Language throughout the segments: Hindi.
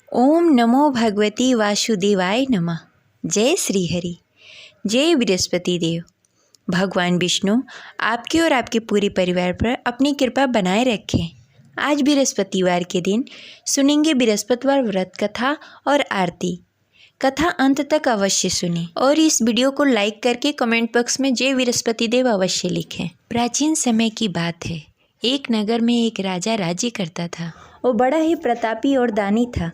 ओम नमो भगवती वासुदेवाय नमः। जय श्री हरि। जय बृहस्पति देव। भगवान विष्णु आपके और आपके पूरे परिवार पर अपनी कृपा बनाए रखें। आज बृहस्पतिवार के दिन सुनेंगे बृहस्पतिवार व्रत कथा और आरती। कथा अंत तक अवश्य सुनें और इस वीडियो को लाइक करके कमेंट बॉक्स में जय बृहस्पति देव अवश्य लिखें। प्राचीन समय की बात है। एक नगर में एक राजा राज्य करता था। वो बड़ा ही प्रतापी और दानी था।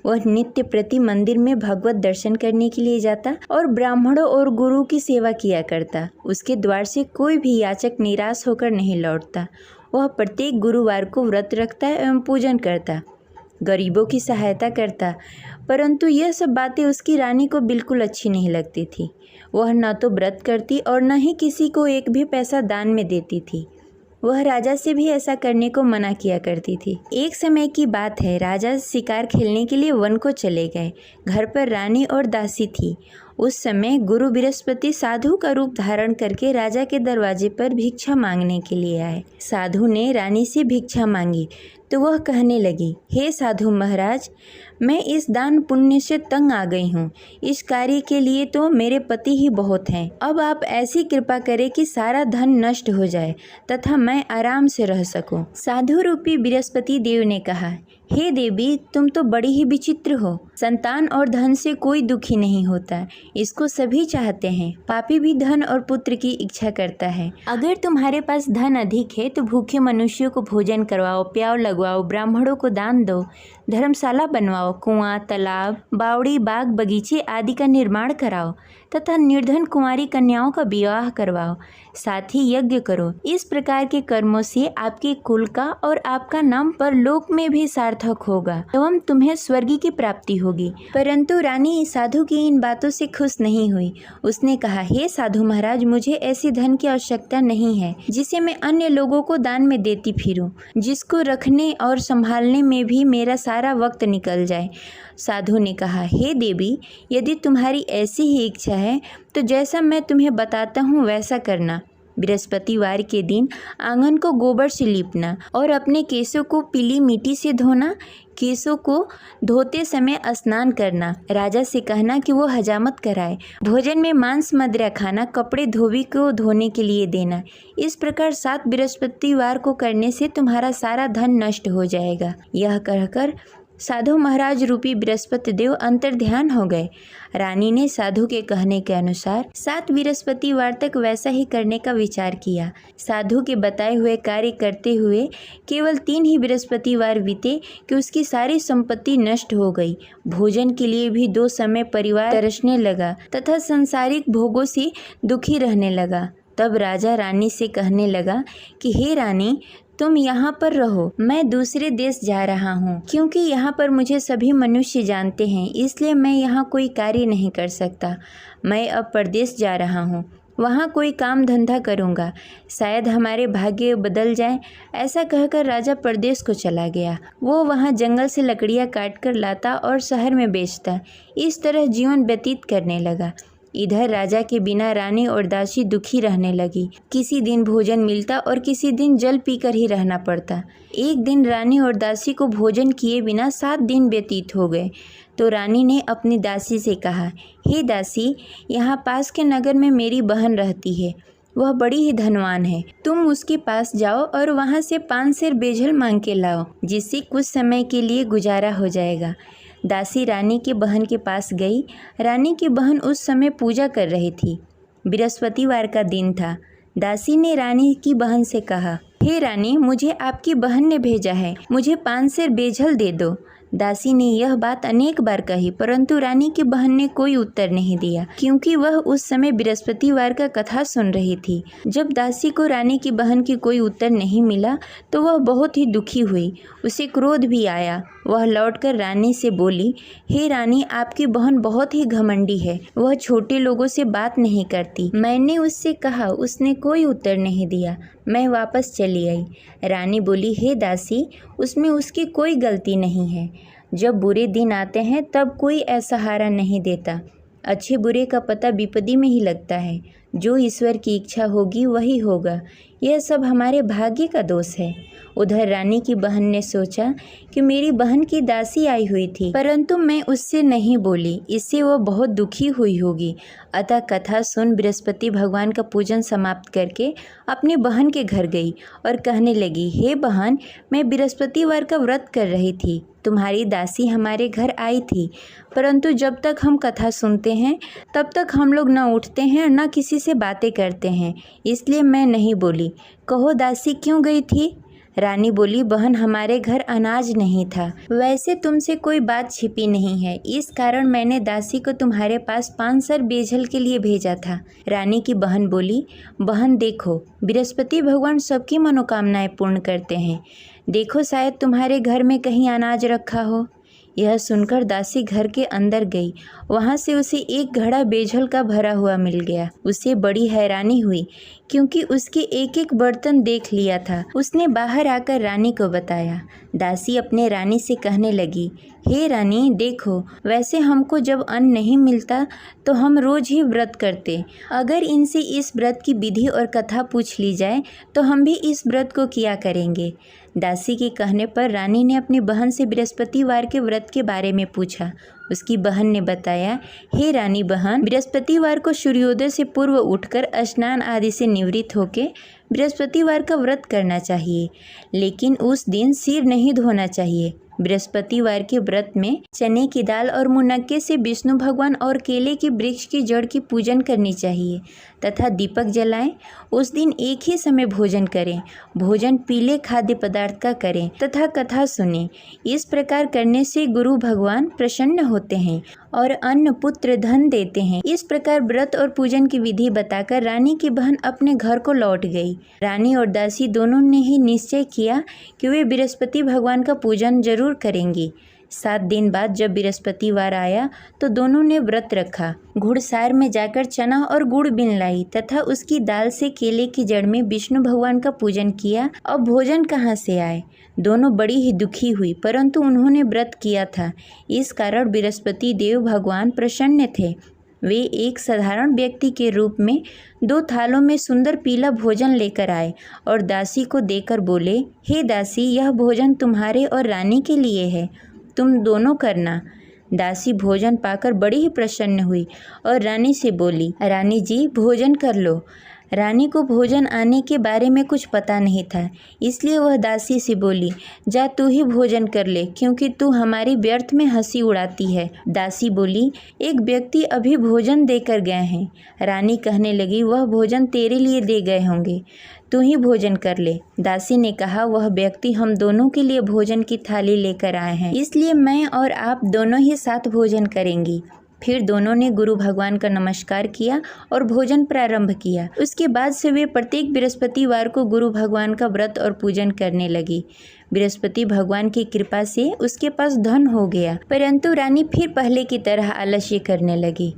वह नित्य प्रति मंदिर में भगवत दर्शन करने के लिए जाता और ब्राह्मणों और गुरु की सेवा किया करता। उसके द्वार से कोई भी याचक निराश होकर नहीं लौटता। वह प्रत्येक गुरुवार को व्रत रखता एवं पूजन करता, गरीबों की सहायता करता। परंतु यह सब बातें उसकी रानी को बिल्कुल अच्छी नहीं लगती थी। वह न तो व्रत करती और न ही किसी को एक भी पैसा दान में देती थी। वह राजा से भी ऐसा करने को मना किया करती थी। एक समय की बात है, राजा शिकार खेलने के लिए वन को चले गए। घर पर रानी और दासी थी। उस समय गुरु बृहस्पति साधु का रूप धारण करके राजा के दरवाजे पर भिक्षा मांगने के लिए आए। साधु ने रानी से भिक्षा मांगी तो वह कहने लगी, हे साधु महाराज, मैं इस दान पुण्य से तंग आ गई हूँ। इस कार्य के लिए तो मेरे पति ही बहुत हैं। अब आप ऐसी कृपा करें कि सारा धन नष्ट हो जाए तथा मैं आराम से रह सकूं। साधु रूपी बृहस्पति देव ने कहा, हे देवी, तुम तो बड़ी ही विचित्र हो। संतान और धन से कोई दुखी नहीं होता, इसको सभी चाहते हैं। पापी भी धन और पुत्र की इच्छा करता है। अगर तुम्हारे पास धन अधिक है तो भूखे मनुष्यों को भोजन करवाओ, प्याव लगवाओ, ब्राह्मणों को दान दो, धर्मशाला बनवाओ, कुआं, तालाब, बावड़ी, बाग, बगीचे आदि का निर्माण कराओ तथा निर्धन कुंवारी कन्याओं का विवाह करवाओ। साथ ही यज्ञ करो। इस प्रकार के कर्मों से आपके कुल का और आपका नाम परलोक में भी सार्थक होगा एवं तुम्हें स्वर्ग की प्राप्ति होगी। परंतु रानी साधु की इन बातों से खुश नहीं हुई। उसने कहा, हे साधु महाराज, मुझे ऐसी धन की आवश्यकता नहीं है जिसे मैं अन्य लोगों को दान में देती फिरूं, जिसको रखने और संभालने में भी मेरा सारा वक्त निकल जाए। साधु ने कहा, हे देवी, यदि तुम्हारी ऐसी ही इच्छा है तो जैसा मैं तुम्हें बताता हूँ वैसा करना। बृहस्पतिवार के दिन आंगन को गोबर से लीपना और अपने केशों को पीली मिट्टी से धोना। केशों को धोते समय स्नान करना। राजा से कहना कि वो हजामत कराए। भोजन में मांस मदिरा खाना। कपड़े धोबी को धोने के लिए देना। इस प्रकार 7 बृहस्पतिवार को करने से तुम्हारा सारा धन नष्ट हो जाएगा। यह कहकर साधु महाराज रूपी बृहस्पति देव अंतर ध्यान हो गए। रानी ने साधु के कहने के अनुसार 7 बृहस्पतिवार तक वैसा ही करने का विचार किया। साधु के बताए हुए कार्य करते हुए केवल 3 ही बृहस्पतिवार बीते कि उसकी सारी संपत्ति नष्ट हो गई। भोजन के लिए भी 2 समय परिवार तरसने लगा तथा सांसारिक भोगों से दुखी रहने लगा। तब राजा रानी से कहने लगा कि हे रानी, तुम यहाँ पर रहो, मैं दूसरे देश जा रहा हूँ। क्योंकि यहाँ पर मुझे सभी मनुष्य जानते हैं, इसलिए मैं यहाँ कोई कार्य नहीं कर सकता। मैं अब परदेश जा रहा हूँ, वहाँ कोई काम धंधा करूँगा, शायद हमारे भाग्य बदल जाए। ऐसा कहकर राजा परदेश को चला गया। वो वहाँ जंगल से लकड़ियाँ काट कर लाता और शहर में बेचता। इस तरह जीवन व्यतीत करने लगा। इधर राजा के बिना रानी और दासी दुखी रहने लगी। किसी दिन भोजन मिलता और किसी दिन जल पीकर ही रहना पड़ता। एक दिन रानी और दासी को भोजन किए बिना 7 दिन व्यतीत हो गए। तो रानी ने अपनी दासी से कहा, हे दासी, यहाँ पास के नगर में मेरी बहन रहती है। वह बड़ी ही धनवान है। तुम उसके पास जाओ और वहाँ से 5 सेर बेजल मांग के लाओ, जिससे कुछ समय के लिए गुजारा हो जाएगा। दासी रानी की बहन के पास गई। रानी की बहन उस समय पूजा कर रही थी। बृहस्पतिवार का दिन था। दासी ने रानी की बहन से कहा, हे रानी, मुझे आपकी बहन ने भेजा है, मुझे 5 सेर बेजल दे दो। दासी ने यह बात अनेक बार कही, परंतु रानी की बहन ने कोई उत्तर नहीं दिया, क्योंकि वह उस समय बृहस्पतिवार का कथा सुन रही थी। जब दासी को रानी की बहन की कोई उत्तर नहीं मिला तो वह बहुत ही दुखी हुई। उसे क्रोध भी आया। वह लौटकर रानी से बोली, हे रानी, आपकी बहन बहुत ही घमंडी है। वह छोटे लोगों से बात नहीं करती। मैंने उससे कहा, उसने कोई उत्तर नहीं दिया। मैं वापस चली आई। रानी बोली, हे दासी, उसमें उसकी कोई गलती नहीं है। जब बुरे दिन आते हैं तब कोई असहारा नहीं देता। अच्छे बुरे का पता विपत्ति में ही लगता है। जो ईश्वर की इच्छा होगी वही होगा। यह सब हमारे भाग्य का दोष है। उधर रानी की बहन ने सोचा कि मेरी बहन की दासी आई हुई थी, परंतु मैं उससे नहीं बोली, इससे वह बहुत दुखी हुई होगी। अतः कथा सुन बृहस्पति भगवान का पूजन समाप्त करके अपनी बहन के घर गई और कहने लगी, हे बहन, मैं बृहस्पतिवार का व्रत कर रही थी, तुम्हारी दासी हमारे घर आई थी, परंतु जब तक हम कथा सुनते हैं तब तक हम लोग न उठते हैं और न किसी से बातें करते हैं, इसलिए मैं नहीं बोली। कहो दासी क्यों गई थी? रानी बोली, बहन, हमारे घर अनाज नहीं था। वैसे तुमसे कोई बात छिपी नहीं है, इस कारण मैंने दासी को तुम्हारे पास 5 सर बेजल के लिए भेजा था। रानी की बहन बोली, बहन देखो, बृहस्पति भगवान सबकी मनोकामनाएं पूर्ण करते हैं, देखो शायद तुम्हारे घर में कहीं अनाज रखा हो। यह सुनकर दासी घर के अंदर गई। वहाँ से उसे एक घड़ा बेजल का भरा हुआ मिल गया। उसे बड़ी हैरानी हुई क्योंकि उसके एक एक बर्तन देख लिया था। उसने बाहर आकर रानी को बताया। दासी अपने रानी से कहने लगी, हे रानी, देखो, वैसे हमको जब अन्न नहीं मिलता तो हम रोज ही व्रत करते। अगर इनसे इस व्रत की विधि और कथा पूछ ली जाए तो हम भी इस व्रत को किया करेंगे। दासी के कहने पर रानी ने अपनी बहन से बृहस्पतिवार के व्रत के बारे में पूछा। उसकी बहन ने बताया, हे रानी बहन, बृहस्पतिवार को सूर्योदय से पूर्व उठकर स्नान आदि से निवृत्त होकर बृहस्पतिवार का व्रत करना चाहिए, लेकिन उस दिन सिर नहीं धोना चाहिए। बृहस्पतिवार के व्रत में चने की दाल और मुनक्के से विष्णु भगवान और केले के वृक्ष की जड़ की पूजन करनी चाहिए तथा दीपक जलाएं। उस दिन एक ही समय भोजन करें। भोजन पीले खाद्य पदार्थ का करें तथा कथा सुनें। इस प्रकार करने से गुरु भगवान प्रसन्न होते हैं और अन्न पुत्र धन देते हैं। इस प्रकार व्रत और पूजन की विधि बताकर रानी की बहन अपने घर को लौट गई। रानी और दासी दोनों ने ही निश्चय किया कि वे बृहस्पति भगवान का पूजन जरूर करेंगी। 7 दिन बाद जब बृहस्पतिवार आया तो दोनों ने व्रत रखा। घुड़सार में जाकर चना और गुड़ बीन लाई तथा उसकी दाल से केले की जड़ में विष्णु भगवान का पूजन किया। अब भोजन कहाँ से आए? दोनों बड़ी ही दुखी हुई, परंतु उन्होंने व्रत किया था, इस कारण बृहस्पति देव भगवान प्रसन्न थे। वे एक साधारण व्यक्ति के रूप में 2 थालों में सुंदर पीला भोजन लेकर आए और दासी को देकर बोले, हे दासी, यह भोजन तुम्हारे और रानी के लिए है, तुम दोनों करना। दासी भोजन पाकर बड़ी ही प्रसन्न हुई और रानी से बोली, रानी जी, भोजन कर लो। रानी को भोजन आने के बारे में कुछ पता नहीं था, इसलिए वह दासी से बोली, जा तू ही भोजन कर ले, क्योंकि तू हमारी व्यर्थ में हंसी उड़ाती है। दासी बोली, एक व्यक्ति अभी भोजन देकर गए हैं। रानी कहने लगी, वह भोजन तेरे लिए दे गए होंगे, तू ही भोजन कर ले। दासी ने कहा, वह व्यक्ति हम दोनों के लिए भोजन की थाली लेकर आए हैं, इसलिए मैं और आप दोनों ही साथ भोजन करेंगी। फिर दोनों ने गुरु भगवान का नमस्कार किया और भोजन प्रारंभ किया। उसके बाद से वे प्रत्येक बृहस्पतिवार को गुरु भगवान का व्रत और पूजन करने लगी। बृहस्पति भगवान की कृपा से उसके पास धन हो गया, परंतु रानी फिर पहले की तरह आलस्य करने लगी।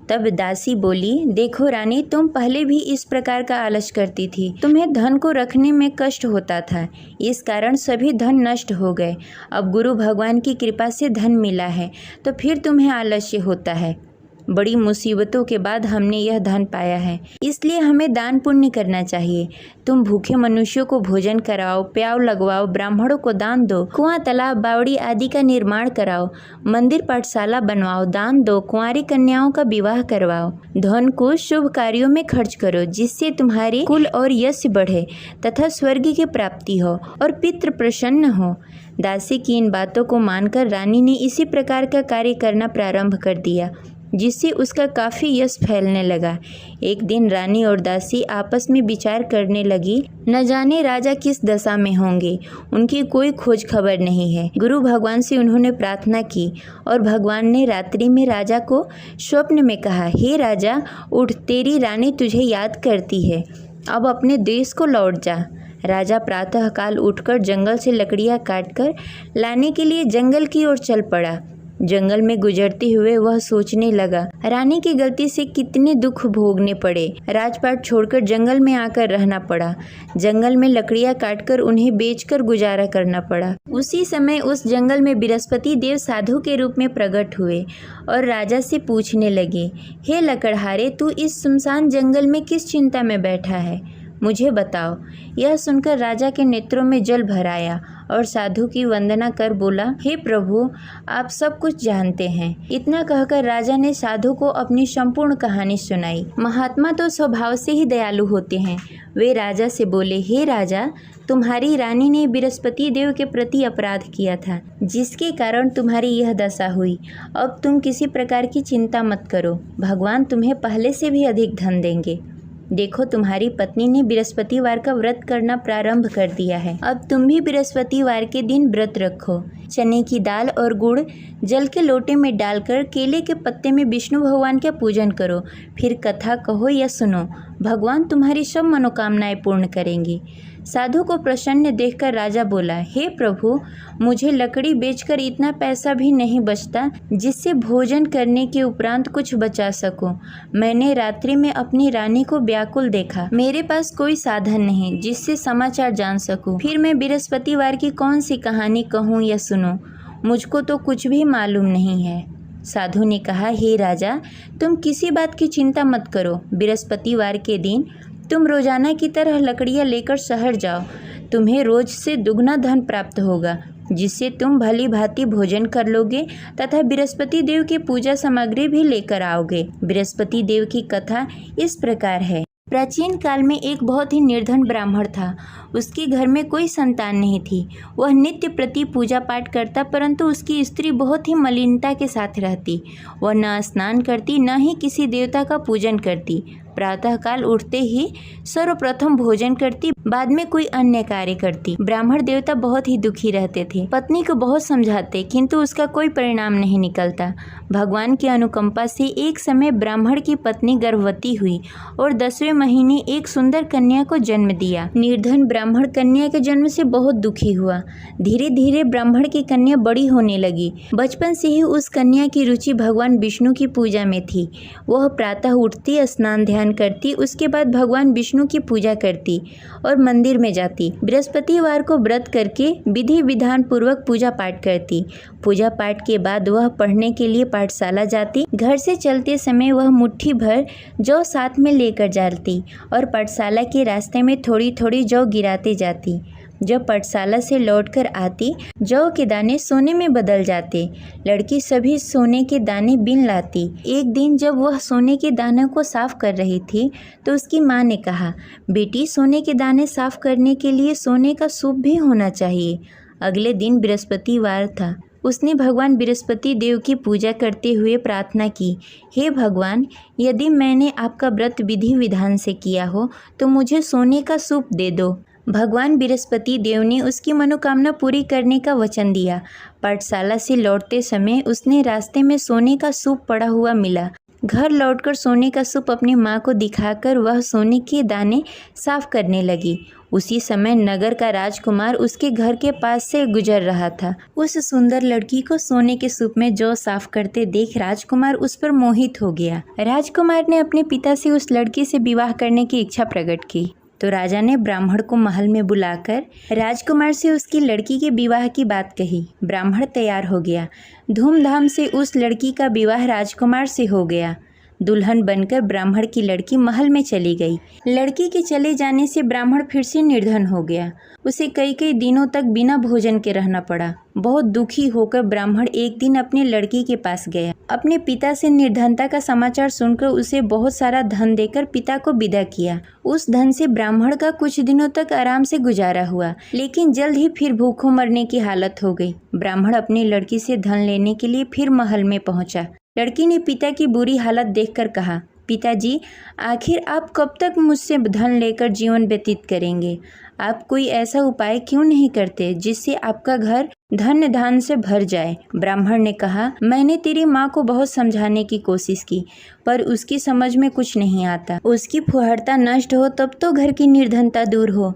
तब दासी बोली, देखो रानी, तुम पहले भी इस प्रकार का आलस करती थी। तुम्हें धन को रखने में कष्ट होता था, इस कारण सभी धन नष्ट हो गए। अब गुरु भगवान की कृपा से धन मिला है तो फिर तुम्हें आलस्य होता है। बड़ी मुसीबतों के बाद हमने यह धन पाया है, इसलिए हमें दान पुण्य करना चाहिए। तुम भूखे मनुष्यों को भोजन कराओ, प्याव लगवाओ, ब्राह्मणों को दान दो, कुआं, तालाब, बावड़ी आदि का निर्माण कराओ, मंदिर पाठशाला बनवाओ, दान दो, कुंवारी कन्याओं का विवाह करवाओ। धन को शुभ कार्यों में खर्च करो, जिससे तुम्हारे कुल और यश बढ़े तथा स्वर्ग की प्राप्ति हो और पितृ प्रसन्न हो। दासी की इन बातों को मानकर रानी ने इसी प्रकार का कार्य करना प्रारंभ कर दिया, जिससे उसका काफ़ी यश फैलने लगा। एक दिन रानी और दासी आपस में विचार करने लगी, न जाने राजा किस दशा में होंगे, उनकी कोई खोज खबर नहीं है। गुरु भगवान से उन्होंने प्रार्थना की और भगवान ने रात्रि में राजा को स्वप्न में कहा, हे राजा, उठ, तेरी रानी तुझे याद करती है, अब अपने देश को लौट जा। राजा प्रातःकाल उठकर जंगल से लकड़ियाँ काटकर लाने के लिए जंगल की ओर चल पड़ा। जंगल में गुजरते हुए वह सोचने लगा, रानी की गलती से कितने दुख भोगने पड़े। राजपाट छोड़कर जंगल में आकर रहना पड़ा। जंगल में लकड़ियां काटकर उन्हें बेचकर गुजारा करना पड़ा। उसी समय उस जंगल में बृहस्पति देव साधु के रूप में प्रकट हुए और राजा से पूछने लगे, हे लकड़हारे, तू इस सुनसान जंगल में किस चिंता में बैठा है? मुझे बताओ। यह सुनकर राजा के नेत्रों में जल भर आया और साधु की वंदना कर बोला, हे प्रभु, आप सब कुछ जानते हैं। इतना कहकर राजा ने साधु को अपनी संपूर्ण कहानी सुनाई। महात्मा तो स्वभाव से ही दयालु होते हैं। वे राजा से बोले, हे राजा, तुम्हारी रानी ने बृहस्पति देव के प्रति अपराध किया था, जिसके कारण तुम्हारी यह दशा हुई। अब तुम किसी प्रकार की चिंता मत करो, भगवान तुम्हें पहले से भी अधिक धन देंगे। देखो, तुम्हारी पत्नी ने बृहस्पतिवार का व्रत करना प्रारंभ कर दिया है। अब तुम भी बृहस्पतिवार के दिन व्रत रखो। चने की दाल और गुड़ जल के लोटे में डालकर केले के पत्ते में विष्णु भगवान का पूजन करो। फिर कथा कहो या सुनो, भगवान तुम्हारी सब मनोकामनाएं पूर्ण करेंगे। साधु को प्रसन्न देखकर राजा बोला, हे प्रभु, मुझे लकड़ी बेचकर इतना पैसा भी नहीं बचता जिससे भोजन करने के उपरांत कुछ बचा सकूं। मैंने रात्रि में अपनी रानी को व्याकुल देखा। मेरे पास कोई साधन नहीं जिससे समाचार जान सकूं। फिर मैं बृहस्पतिवार की कौन सी कहानी कहूँ या सुनूं? मुझको तो कुछ भी मालूम नहीं है। साधु ने कहा, हे राजा, तुम किसी बात की चिंता मत करो। बृहस्पतिवार के दिन तुम रोजाना की तरह लकड़ियाँ लेकर शहर जाओ। तुम्हें रोज से दुगना धन प्राप्त होगा, जिससे तुम भली भांति भोजन कर लोगे तथा बृहस्पति देव की पूजा सामग्री भी लेकर आओगे। बृहस्पति देव की कथा इस प्रकार है। प्राचीन काल में एक बहुत ही निर्धन ब्राह्मण था। उसके घर में कोई संतान नहीं थी। वह नित्य प्रति पूजा पाठ करता, परंतु उसकी स्त्री बहुत ही मलिनता के साथ रहती। वह न स्नान करती, न ही किसी देवता का पूजन करती। प्रातःकाल उठते ही सर्वप्रथम भोजन करती, बाद में कोई अन्य कार्य करती। ब्राह्मण देवता बहुत ही दुखी रहते थे। पत्नी को बहुत समझाते, किंतु उसका कोई परिणाम नहीं निकलता। भगवान की अनुकंपा से एक समय ब्राह्मण की पत्नी गर्भवती हुई और 10वें महीने एक सुंदर कन्या को जन्म दिया। निर्धन ब्राह्मण कन्या के जन्म से बहुत दुखी हुआ। धीरे धीरे ब्राह्मण की कन्या बड़ी होने लगी। बचपन से ही उस कन्या की रुचि भगवान विष्णु की पूजा में थी। वह प्रातः उठती, स्नान ध्यान करती, उसके बाद भगवान विष्णु की पूजा करती और मंदिर में जाती। बृहस्पतिवार को व्रत करके विधि विधान पूर्वक पूजा पाठ करती। पूजा पाठ के बाद वह पढ़ने के लिए पाठशाला जाती। घर से चलते समय वह मुट्ठी भर जौ साथ में लेकर जाती और पाठशाला के रास्ते में थोड़ी थोड़ी जौ गिराते जाती। जब पाठशाला से लौटकर आती, जौ के दाने सोने में बदल जाते। लड़की सभी सोने के दाने बीन लाती। एक दिन जब वह सोने के दानों को साफ कर रही थी, तो उसकी माँ ने कहा, बेटी, सोने के दाने साफ करने के लिए सोने का सूप भी होना चाहिए। अगले दिन बृहस्पतिवार था। उसने भगवान बृहस्पति देव की पूजा करते हुए प्रार्थना की, हे भगवान, यदि मैंने आपका व्रत विधि विधान से किया हो तो मुझे सोने का सूप दे दो। भगवान बृहस्पति देव ने उसकी मनोकामना पूरी करने का वचन दिया। पाठशाला से लौटते समय उसने रास्ते में सोने का सूप पड़ा हुआ मिला। घर लौटकर सोने का सूप अपनी माँ को दिखाकर वह सोने के दाने साफ करने लगी। उसी समय नगर का राजकुमार उसके घर के पास से गुजर रहा था। उस सुंदर लड़की को सोने के सूप में जौ साफ करते देख राजकुमार उस पर मोहित हो गया। राजकुमार ने अपने पिता से उस लड़की से विवाह करने की इच्छा प्रकट की। तो राजा ने ब्राह्मण को महल में बुलाकर राजकुमार से उसकी लड़की के विवाह की बात कही। ब्राह्मण तैयार हो गया। धूमधाम से उस लड़की का विवाह राजकुमार से हो गया। दुल्हन बनकर ब्राह्मण की लड़की महल में चली गई। लड़की के चले जाने से ब्राह्मण फिर से निर्धन हो गया। उसे कई कई दिनों तक बिना भोजन के रहना पड़ा। बहुत दुखी होकर ब्राह्मण एक दिन अपनी लड़की के पास गया। अपने पिता से निर्धनता का समाचार सुनकर उसे बहुत सारा धन देकर पिता को विदा किया। उस धन से ब्राह्मण का कुछ दिनों तक आराम से गुजारा हुआ, लेकिन जल्द ही फिर भूखों मरने की हालत हो गई। ब्राह्मण अपनी लड़की से धन लेने के लिए फिर महल में पहुंचा। लड़की ने पिता की बुरी हालत देखकर कहा, पिताजी, आखिर आप कब तक मुझसे धन लेकर जीवन व्यतीत करेंगे? आप कोई ऐसा उपाय क्यों नहीं करते जिससे आपका घर धन धान से भर जाए? ब्राह्मण ने कहा, मैंने तेरी माँ को बहुत समझाने की कोशिश की, पर उसकी समझ में कुछ नहीं आता। उसकी फुहारता नष्ट हो तब तो घर की निर्धनता दूर हो।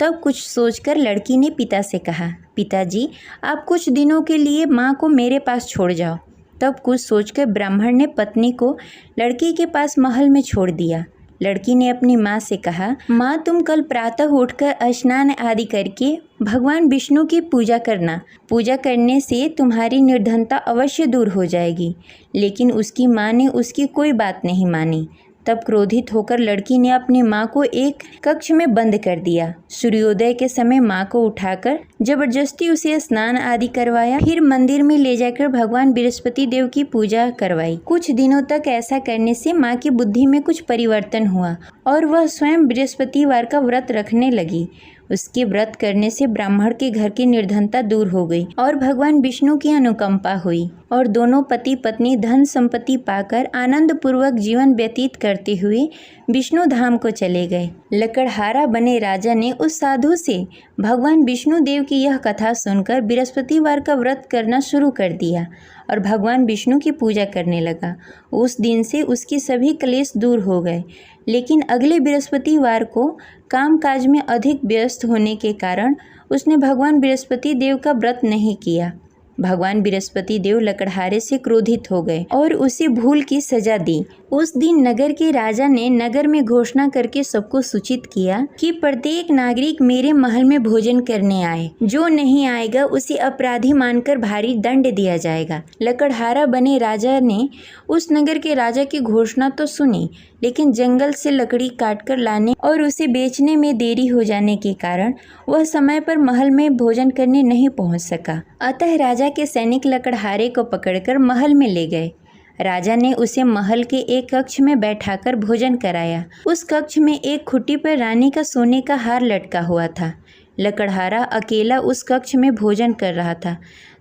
तब कुछ सोचकर लड़की ने पिता से कहा, पिताजी, आप कुछ दिनों के लिए माँ को मेरे पास छोड़ जाओ। तब कुछ सोचकर ब्राह्मण ने पत्नी को लड़की के पास महल में छोड़ दिया। लड़की ने अपनी माँ से कहा, माँ, तुम कल प्रातः उठकर स्नान आदि करके भगवान विष्णु की पूजा करना। पूजा करने से तुम्हारी निर्धनता अवश्य दूर हो जाएगी। लेकिन उसकी माँ ने उसकी कोई बात नहीं मानी। तब क्रोधित होकर लड़की ने अपनी माँ को एक कक्ष में बंद कर दिया। सूर्योदय के समय माँ को उठाकर जबरदस्ती उसे स्नान आदि करवाया, फिर मंदिर में ले जाकर भगवान बृहस्पति देव की पूजा करवाई। कुछ दिनों तक ऐसा करने से माँ की बुद्धि में कुछ परिवर्तन हुआ और वह स्वयं बृहस्पतिवार का व्रत रखने लगी। उसके व्रत करने से ब्राह्मण के घर की निर्धनता दूर हो गई और भगवान विष्णु की अनुकंपा हुई और दोनों पति पत्नी धन संपत्ति पाकर आनंद पूर्वक जीवन व्यतीत करते हुए विष्णु धाम को चले गए। लकड़हारा बने राजा ने उस साधु से भगवान विष्णु देव की यह कथा सुनकर बृहस्पतिवार का व्रत करना शुरू कर दिया और भगवान विष्णु की पूजा करने लगा। उस दिन से उसकी सभी क्लेश दूर हो गए। लेकिन अगले बृहस्पतिवार को कामकाज में अधिक व्यस्त होने के कारण उसने भगवान बृहस्पति देव का व्रत नहीं किया। भगवान बृहस्पति देव लकड़हारे से क्रोधित हो गए और उसे भूल की सजा दी। उस दिन नगर के राजा ने नगर में घोषणा करके सबको सूचित किया कि प्रत्येक नागरिक मेरे महल में भोजन करने आए। जो नहीं आएगा उसे अपराधी मानकर भारी दंड दिया जाएगा। लकड़हारा बने राजा ने उस नगर के राजा की घोषणा तो सुनी, लेकिन जंगल से लकड़ी काटकर लाने और उसे बेचने में देरी हो जाने के कारण वह समय पर महल में भोजन करने नहीं पहुंच सका। अतः राजा के सैनिक लकड़हारे को पकड़कर महल में ले गए। राजा ने उसे महल के एक कक्ष में बैठाकर भोजन कराया। उस कक्ष में एक खुट्टी पर रानी का सोने का हार लटका हुआ था। लकड़हारा अकेला उस कक्ष में भोजन कर रहा था।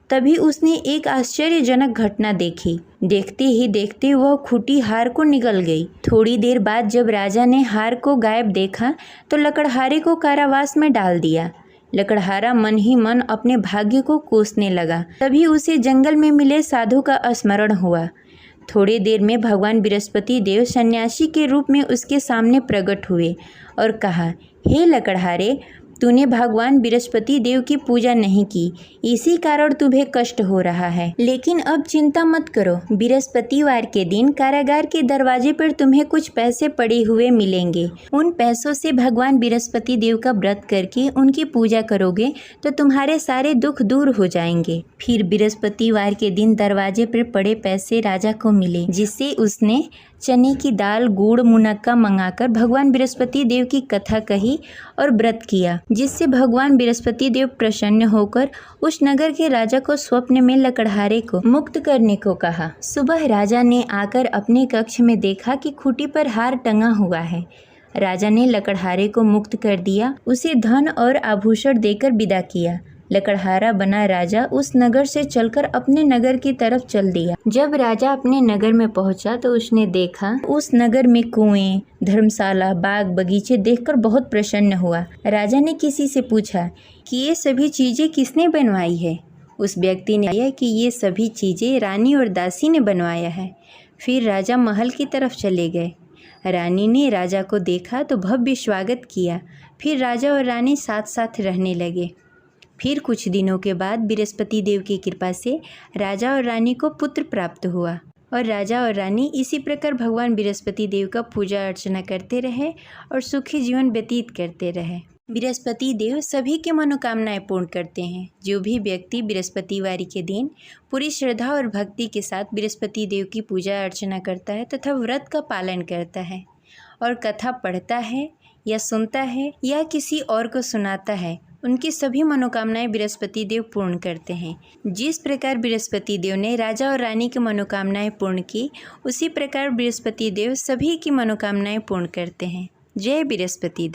तभी उसने एक आश्चर्यजनक घटना देखी। देखते ही देखते वह खुटी हार को निगल गई। थोड़ी देर बाद जब राजा ने हार को गायब देखा तो लकड़हारे को कारावास में डाल दिया। लकड़हारा मन ही मन अपने भाग्य को कोसने लगा। तभी उसे जंगल में मिले साधु का स्मरण हुआ। थोड़ी देर में भगवान बृहस्पति देव सन्यासी के रूप में उसके सामने प्रकट हुए और कहा, हे लकड़हारे, तूने भगवान बृहस्पति देव की पूजा नहीं की, इसी कारण तुम्हें कष्ट हो रहा है। लेकिन अब चिंता मत करो, बृहस्पतिवार के दिन कारागार के दरवाजे पर तुम्हें कुछ पैसे पड़े हुए मिलेंगे। उन पैसों से भगवान बृहस्पति देव का व्रत करके उनकी पूजा करोगे तो तुम्हारे सारे दुख दूर हो जाएंगे। फिर बृहस्पतिवार के दिन दरवाजे पर पड़े पैसे राजा को मिले, जिससे उसने चने की दाल, गुड़, मुनक्का मंगाकर भगवान बृहस्पति देव की कथा कही और व्रत किया, जिससे भगवान बृहस्पति देव प्रसन्न होकर उस नगर के राजा को स्वप्न में लकड़हारे को मुक्त करने को कहा। सुबह राजा ने आकर अपने कक्ष में देखा कि खूंटी पर हार टंगा हुआ है। राजा ने लकड़हारे को मुक्त कर दिया, उसे धन और आभूषण देकर विदा किया। लकड़हारा बना राजा उस नगर से चलकर अपने नगर की तरफ चल दिया। जब राजा अपने नगर में पहुंचा तो उसने देखा उस नगर में कुएं, धर्मशाला, बाग बगीचे देखकर बहुत प्रसन्न हुआ। राजा ने किसी से पूछा कि ये सभी चीजें किसने बनवाई है। उस व्यक्ति ने कहा कि ये सभी चीजें रानी और दासी ने बनवाया है। फिर राजा महल की तरफ चले गए। रानी ने राजा को देखा तो भव्य स्वागत किया। फिर राजा और रानी साथ साथ रहने लगे। फिर कुछ दिनों के बाद बृहस्पति देव की कृपा से राजा और रानी को पुत्र प्राप्त हुआ और राजा और रानी इसी प्रकार भगवान बृहस्पति देव का पूजा अर्चना करते रहे और सुखी जीवन व्यतीत करते रहे। बृहस्पति देव सभी की मनोकामनाएं पूर्ण करते हैं। जो भी व्यक्ति बृहस्पतिवार के दिन पूरी श्रद्धा और भक्ति के साथ बृहस्पति देव की पूजा अर्चना करता है तथा व्रत का पालन करता है और कथा पढ़ता है या सुनता है या किसी और को सुनाता है, उनकी सभी मनोकामनाएं बृहस्पति देव पूर्ण करते हैं। जिस प्रकार बृहस्पति देव ने राजा और रानी की मनोकामनाएं पूर्ण की, उसी प्रकार बृहस्पति देव सभी की मनोकामनाएं पूर्ण करते हैं। जय बृहस्पति देव।